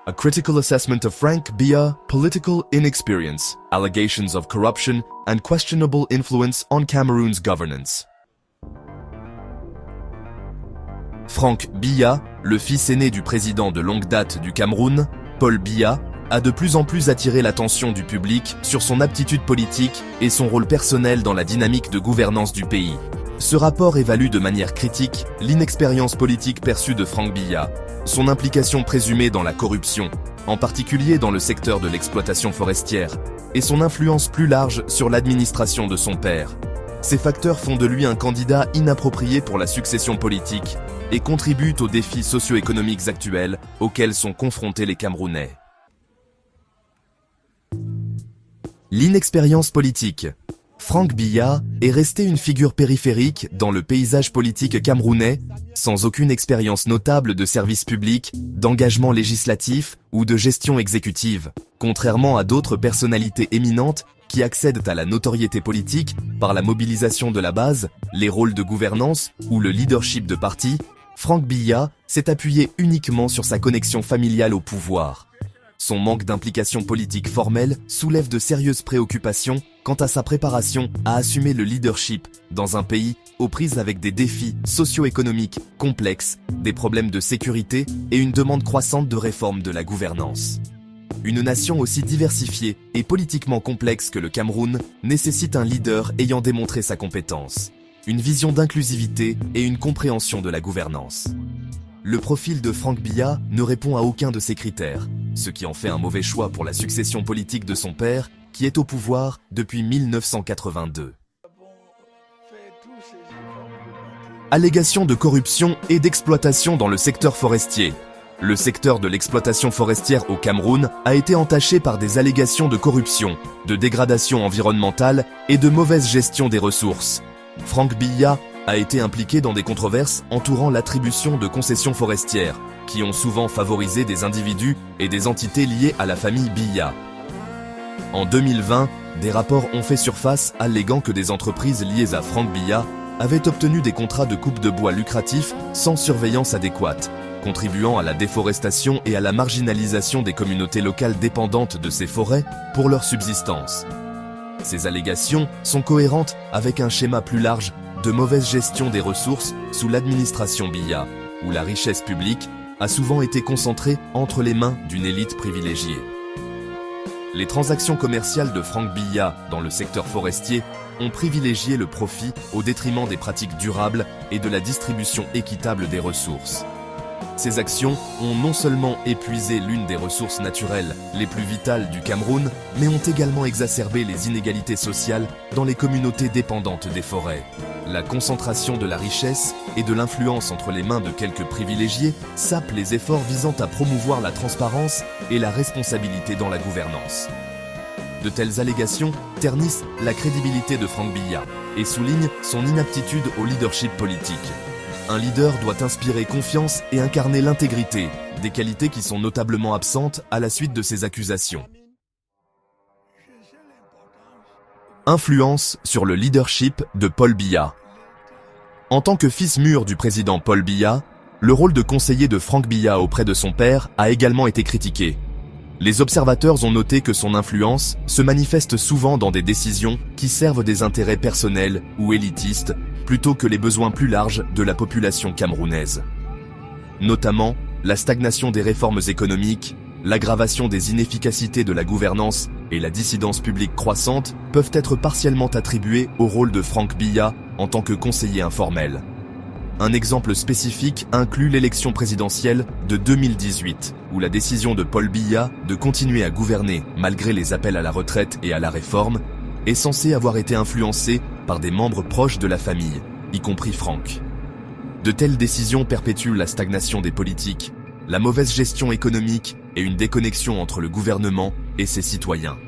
A critical assessment of Frank Biya, political inexperience, allegations of corruption, and questionable influence on Cameroon's governance. Frank Biya, le fils aîné du président de longue date du Cameroun, Paul Biya, a de plus en plus attiré l'attention du public sur son aptitude politique et son rôle personnel dans la dynamique de gouvernance du pays. Ce rapport évalue de manière critique l'inexpérience politique perçue de Frank Biya, son implication présumée dans la corruption, en particulier dans le secteur de l'exploitation forestière, et son influence plus large sur l'administration de son père. Ces facteurs font de lui un candidat inapproprié pour la succession politique et contribuent aux défis socio-économiques actuels auxquels sont confrontés les Camerounais. L'inexpérience politique. Frank Biya est resté une figure périphérique dans le paysage politique camerounais, sans aucune expérience notable de service public, d'engagement législatif ou de gestion exécutive, contrairement à d'autres personnalités éminentes qui accèdent à la notoriété politique par la mobilisation de la base, les rôles de gouvernance ou le leadership de parti. Frank Biya s'est appuyé uniquement sur sa connexion familiale au pouvoir. Son manque d'implication politique formelle soulève de sérieuses préoccupations quant à sa préparation à assumer le leadership dans un pays aux prises avec des défis socio-économiques complexes, des problèmes de sécurité et une demande croissante de réforme de la gouvernance. Une nation aussi diversifiée et politiquement complexe que le Cameroun nécessite un leader ayant démontré sa compétence, une vision d'inclusivité et une compréhension de la gouvernance. Le profil de Frank Biya ne répond à aucun de ces critères, ce qui en fait un mauvais choix pour la succession politique de son père, qui est au pouvoir depuis 1982. Allégations de corruption et d'exploitation dans le secteur forestier. Le secteur de l'exploitation forestière au Cameroun a été entaché par des allégations de corruption, de dégradation environnementale et de mauvaise gestion des ressources. Frank Biya a été impliqué dans des controverses entourant l'attribution de concessions forestières, qui ont souvent favorisé des individus et des entités liées à la famille Biya. En 2020, des rapports ont fait surface alléguant que des entreprises liées à Frank Biya avaient obtenu des contrats de coupe de bois lucratifs sans surveillance adéquate, contribuant à la déforestation et à la marginalisation des communautés locales dépendantes de ces forêts pour leur subsistance. Ces allégations sont cohérentes avec un schéma plus large de mauvaise gestion des ressources sous l'administration Biya, où la richesse publique a souvent été concentrée entre les mains d'une élite privilégiée. Les transactions commerciales de Frank Biya dans le secteur forestier ont privilégié le profit au détriment des pratiques durables et de la distribution équitable des ressources. Ces actions ont non seulement épuisé l'une des ressources naturelles les plus vitales du Cameroun, mais ont également exacerbé les inégalités sociales dans les communautés dépendantes des forêts. La concentration de la richesse et de l'influence entre les mains de quelques privilégiés sape les efforts visant à promouvoir la transparence et la responsabilité dans la gouvernance. De telles allégations ternissent la crédibilité de Frank Biya et soulignent son inaptitude au leadership politique. Un leader doit inspirer confiance et incarner l'intégrité, des qualités qui sont notablement absentes à la suite de ces accusations. Influence sur le leadership de Paul Biya. En tant que fils mûr du président Paul Biya, le rôle de conseiller de Frank Biya auprès de son père a également été critiqué. Les observateurs ont noté que son influence se manifeste souvent dans des décisions qui servent des intérêts personnels ou élitistes, plutôt que les besoins plus larges de la population camerounaise. Notamment, la stagnation des réformes économiques, l'aggravation des inefficacités de la gouvernance et la dissidence publique croissante peuvent être partiellement attribuées au rôle de Frank Biya en tant que conseiller informel. Un exemple spécifique inclut l'élection présidentielle de 2018, où la décision de Paul Biya de continuer à gouverner malgré les appels à la retraite et à la réforme est censée avoir été influencée par des membres proches de la famille, y compris Frank. De telles décisions perpétuent la stagnation des politiques, la mauvaise gestion économique et une déconnexion entre le gouvernement et ses citoyens.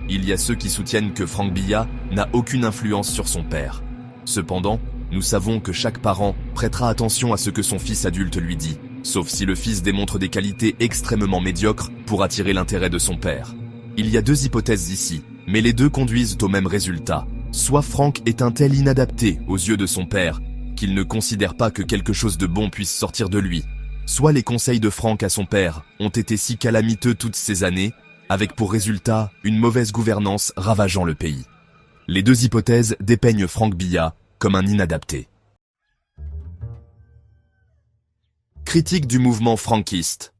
Il y a ceux qui soutiennent que Frank Biya n'a aucune influence sur son père. Cependant, nous savons que chaque parent prêtera attention à ce que son fils adulte lui dit, sauf si le fils démontre des qualités extrêmement médiocres pour attirer l'intérêt de son père. Il y a deux hypothèses ici, mais les deux conduisent au même résultat. Soit Frank est un tel inadapté aux yeux de son père, qu'il ne considère pas que quelque chose de bon puisse sortir de lui, soit les conseils de Franck à son père ont été si calamiteux toutes ces années, avec pour résultat une mauvaise gouvernance ravageant le pays. Les deux hypothèses dépeignent Franck Billat comme un inadapté. Critique du mouvement franquiste.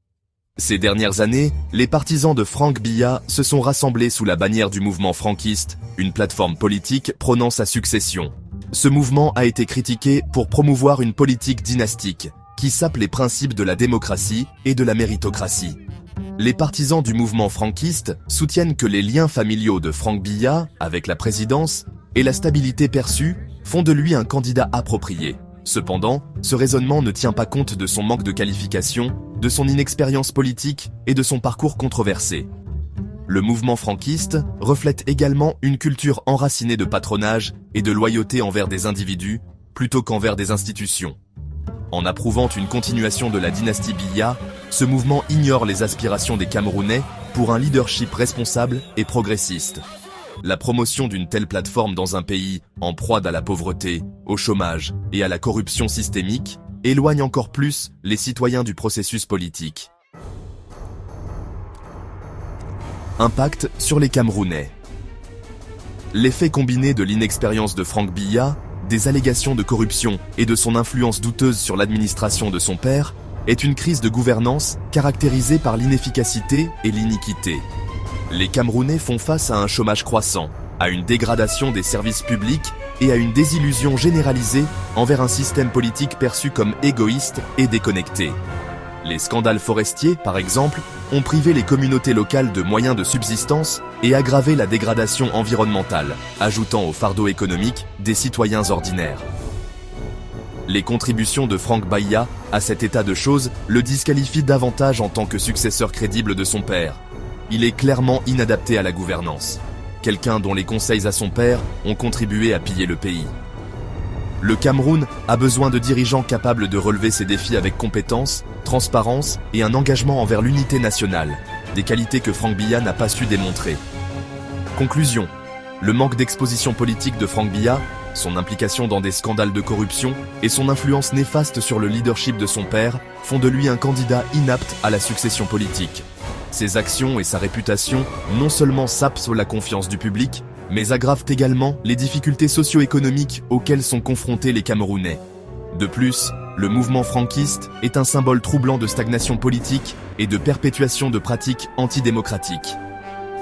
Ces dernières années, les partisans de Franck Billat se sont rassemblés sous la bannière du mouvement franquiste, une plateforme politique prônant sa succession. Ce mouvement a été critiqué pour promouvoir une politique dynastique, qui sape les principes de la démocratie et de la méritocratie. Les partisans du mouvement franquiste soutiennent que les liens familiaux de Franck Billat avec la présidence et la stabilité perçue font de lui un candidat approprié. Cependant, ce raisonnement ne tient pas compte de son manque de qualification, de son inexpérience politique et de son parcours controversé. Le mouvement franquiste reflète également une culture enracinée de patronage et de loyauté envers des individus plutôt qu'envers des institutions. En approuvant une continuation de la dynastie Billat, ce mouvement ignore les aspirations des Camerounais pour un leadership responsable et progressiste. La promotion d'une telle plateforme dans un pays en proie à la pauvreté, au chômage et à la corruption systémique éloigne encore plus les citoyens du processus politique. Impact sur les Camerounais. L'effet combiné de l'inexpérience de Franck Billat, des allégations de corruption et de son influence douteuse sur l'administration de son père est une crise de gouvernance caractérisée par l'inefficacité et l'iniquité. Les Camerounais font face à un chômage croissant, à une dégradation des services publics et à une désillusion généralisée envers un système politique perçu comme égoïste et déconnecté. Les scandales forestiers, par exemple, ont privé les communautés locales de moyens de subsistance et aggravé la dégradation environnementale, ajoutant au fardeau économique des citoyens ordinaires. Les contributions de Franck Billat à cet état de choses le disqualifient davantage en tant que successeur crédible de son père. Il est clairement inadapté à la gouvernance. Quelqu'un dont les conseils à son père ont contribué à piller le pays. Le Cameroun a besoin de dirigeants capables de relever ces défis avec compétence, transparence et un engagement envers l'unité nationale, des qualités que Franck Billat n'a pas su démontrer. Conclusion. Le manque d'exposition politique de Franck Billat, son implication dans des scandales de corruption et son influence néfaste sur le leadership de son père font de lui un candidat inapte à la succession politique. Ses actions et sa réputation non seulement sapent la confiance du public, mais aggravent également les difficultés socio-économiques auxquelles sont confrontés les Camerounais. De plus, le mouvement franquiste est un symbole troublant de stagnation politique et de perpétuation de pratiques antidémocratiques.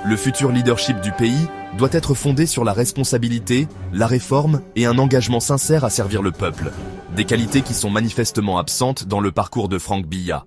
Le futur leadership du pays doit être fondé sur la responsabilité, la réforme et un engagement sincère à servir le peuple. Des qualités qui sont manifestement absentes dans le parcours de Franck Billat.